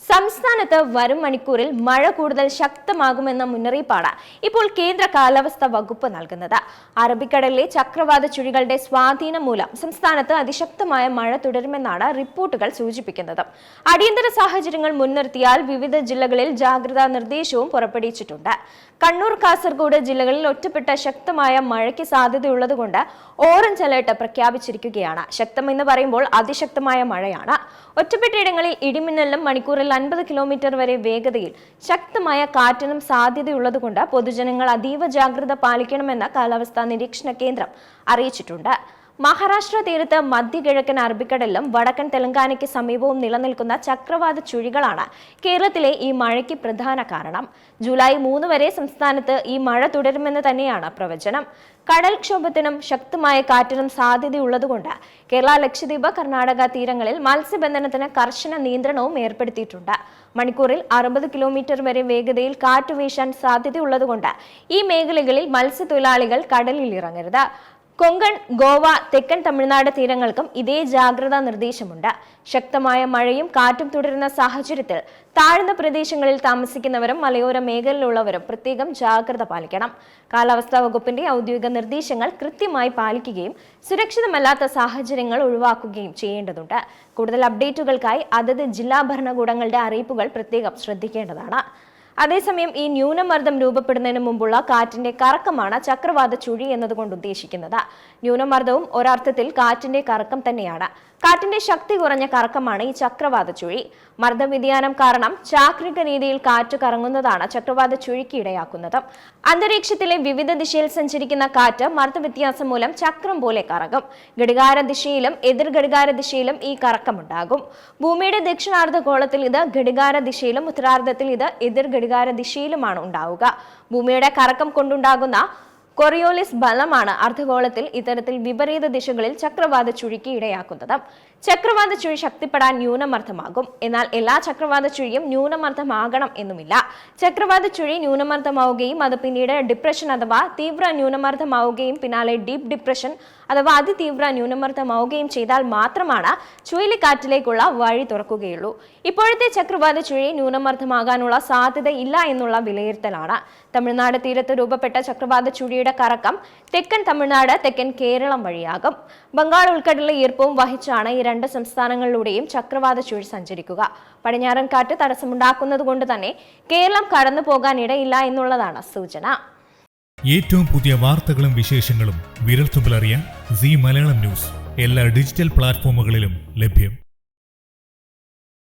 സംസ്ഥാനത്ത് വരും മണിക്കൂറിൽ മഴ കൂടുതൽ ശക്തമാകുമെന്ന മുന്നറിയിപ്പാണ് ഇപ്പോൾ കേന്ദ്ര കാലാവസ്ഥാ വകുപ്പ് നൽകുന്നത്. അറബിക്കടലിലെ ചക്രവാത ചുഴികളുടെ സ്വാധീനം മൂലം സംസ്ഥാനത്ത് അതിശക്തമായ മഴ തുടരുമെന്നാണ് റിപ്പോർട്ടുകൾ സൂചിപ്പിക്കുന്നത്. അടിയന്തര സാഹചര്യങ്ങൾ മുൻനിർത്തിയാൽ വിവിധ ജില്ലകളിൽ ജാഗ്രതാ നിർദ്ദേശവും പുറപ്പെടുവിച്ചിട്ടുണ്ട്. കണ്ണൂർ, കാസർഗോഡ് ജില്ലകളിൽ ഒറ്റപ്പെട്ട ശക്തമായ മഴയ്ക്ക് സാധ്യതയുള്ളതുകൊണ്ട് ഓറഞ്ച് അലർട്ട് പ്രഖ്യാപിച്ചിരിക്കുകയാണ്. ശക്തമെന്ന് പറയുമ്പോൾ അതിശക്തമായ മഴയാണ്. ഒറ്റപ്പെട്ടയിടങ്ങളിൽ ഇടിമിന്നലിനും മണിക്കൂറിൽ 50 കിലോമീറ്റർ വരെ വേഗതയിൽ ശക്തമായ കാറ്റിനും സാധ്യതയുള്ളതുകൊണ്ട് പൊതുജനങ്ങൾ അതീവ ജാഗ്രത പാലിക്കണമെന്ന് കാലാവസ്ഥാ നിരീക്ഷണ കേന്ദ്രം അറിയിച്ചിട്ടുണ്ട്. മഹാരാഷ്ട്ര തീരത്ത് മധ്യകിഴക്കൻ അറബിക്കടലിലും വടക്കൻ തെലങ്കാനയ്ക്ക് സമീപവും നിലനിൽക്കുന്ന ചക്രവാത ചുഴികളാണ് കേരളത്തിലെ ഈ മഴയ്ക്ക് പ്രധാന കാരണം. ജൂലൈ 3 വരെ സംസ്ഥാനത്ത് ഈ മഴ തുടരുമെന്ന് തന്നെയാണ് പ്രവചനം. കടൽക്ഷോഭത്തിനും ശക്തമായ കാറ്റിനും സാധ്യതയുള്ളതുകൊണ്ട് കേരള, ലക്ഷദ്വീപ്, കർണാടക തീരങ്ങളിൽ മത്സ്യബന്ധനത്തിന് കർശന നിയന്ത്രണവും ഏർപ്പെടുത്തിയിട്ടുണ്ട്. മണിക്കൂറിൽ 60 കിലോമീറ്റർ വരെ വേഗതയിൽ കാറ്റ് വീശാൻ സാധ്യതയുള്ളതുകൊണ്ട് ഈ മേഖലകളിൽ മത്സ്യത്തൊഴിലാളികൾ കടലിൽ ഇറങ്ങരുത്. കൊങ്കൺ, ഗോവ, തെക്കൻ തമിഴ്നാട് തീരങ്ങൾക്കും ഇതേ ജാഗ്രതാ നിർദ്ദേശമുണ്ട്. ശക്തമായ മഴയും കാറ്റും തുടരുന്ന സാഹചര്യത്തിൽ താഴ്ന്ന പ്രദേശങ്ങളിൽ താമസിക്കുന്നവരും മലയോര മേഖലയിലുള്ളവരും പ്രത്യേകം ജാഗ്രത പാലിക്കണം. കാലാവസ്ഥാ വകുപ്പിന്റെ ഔദ്യോഗിക നിർദ്ദേശങ്ങൾ കൃത്യമായി പാലിക്കുകയും സുരക്ഷിതമല്ലാത്ത സാഹചര്യങ്ങൾ ഒഴിവാക്കുകയും ചെയ്യേണ്ടതുണ്ട്. കൂടുതൽ അപ്ഡേറ്റുകൾക്കായി അതത് ജില്ലാ ഭരണകൂടങ്ങളുടെ അറിയിപ്പുകൾ പ്രത്യേകം ശ്രദ്ധിക്കേണ്ടതാണ്. അതേസമയം ഈ ന്യൂനമർദ്ദം രൂപപ്പെടുന്നതിന് മുമ്പുള്ള കാറ്റിന്റെ കറക്കമാണ് ചക്രവാത ചുഴി എന്നതുകൊണ്ട് ഉദ്ദേശിക്കുന്നത്. ന്യൂനമർദ്ദവും ഒരർത്ഥത്തിൽ കാറ്റിന്റെ കറക്കം തന്നെയാണ്. കാറ്റിന്റെ ശക്തി കുറഞ്ഞ കറക്കമാണ് ഈ ചക്രവാത ചുഴി. മർദ്ദവ്യതിയാനം കാരണം ചാക്രിക രീതിയിൽ കാറ്റ് കറങ്ങുന്നതാണ് ചക്രവാത ചുഴിക്ക് ഇടയാക്കുന്നത്. അന്തരീക്ഷത്തിലെ വിവിധ ദിശയിൽ സഞ്ചരിക്കുന്ന കാറ്റ് മർദ്ദവ്യത്യാസം മൂലം ചക്രം പോലെ കറങ്ങും. ഘടികാര ദിശയിലും എതിർ ഘടികാര ദിശയിലും ഈ കറക്കമുണ്ടാകും. ഭൂമിയുടെ ദക്ഷിണാർദ്ധഗോളത്തിൽ ഇത് ഘടികാര ദിശയിലും ഉത്തരാർദ്ധത്തിൽ ഇത് എതിർ ഘടികാര ദിശയിലുമാണ് ഉണ്ടാവുക. ഭൂമിയുടെ കറക്കം കൊണ്ടുണ്ടാകുന്ന കൊറിയോലിസ് ബലമാണ് അർദ്ധഗോളത്തിൽ ഇത്തരത്തിൽ വിപരീത ദിശകളിൽ ചക്രവാത ചുഴിക്ക് ഇടയാക്കുന്നത്. ചക്രവാത ചുഴി ശക്തിപ്പെടാൻ ന്യൂനമർദ്ദമാകും. എന്നാൽ എല്ലാ ചക്രവാത ചുഴിയും ന്യൂനമർദ്ദമാകണം എന്നുമില്ല. ചക്രവാത ചുഴി ന്യൂനമർദ്ദമാവുകയും അത് പിന്നീട് ഡിപ്രഷൻ അഥവാ തീവ്ര ന്യൂനമർദ്ദമാവുകയും പിന്നാലെ ഡീപ് ഡിപ്രഷൻ അഥവാ അതിതീവ്ര ന്യൂനമർദ്ദമാവുകയും ചെയ്താൽ മാത്രമാണ് ചുഴലിക്കാറ്റിലേക്കുള്ള വഴി തുറക്കുകയുള്ളൂ. ഇപ്പോഴത്തെ ചക്രവാത ചുഴി ന്യൂനമർദ്ദമാകാനുള്ള സാധ്യത ഇല്ല എന്നുള്ള വിലയിരുത്തലാണ്. തമിഴ്നാട് തീരത്ത് രൂപപ്പെട്ട ചക്രവാത ചുഴിയുടെ കറക്കം തെക്കൻ തമിഴ്നാട്, തെക്കൻ കേരളം വഴിയാകും. ബംഗാൾ ഉൾക്കടലിലെ ഈർപ്പവും വഹിച്ചാണ് ഈ രണ്ട് സംസ്ഥാനങ്ങളിലൂടെയും ചക്രവാത ചുഴി സഞ്ചരിക്കുക. പടിഞ്ഞാറൻ കാറ്റ് തടസ്സമുണ്ടാക്കുന്നത് കൊണ്ട് തന്നെ കേരളം കടന്നു പോകാൻ ഇടയില്ല എന്നുള്ളതാണ് സൂചന. ഏറ്റവും പുതിയ വാർത്തകളും വിശേഷങ്ങളും വിരൽത്തുമ്പിലറിയാൻ സീ മലയാളം ന്യൂസ് എല്ലാ ഡിജിറ്റൽ പ്ലാറ്റ്ഫോമുകളിലും ലഭ്യം.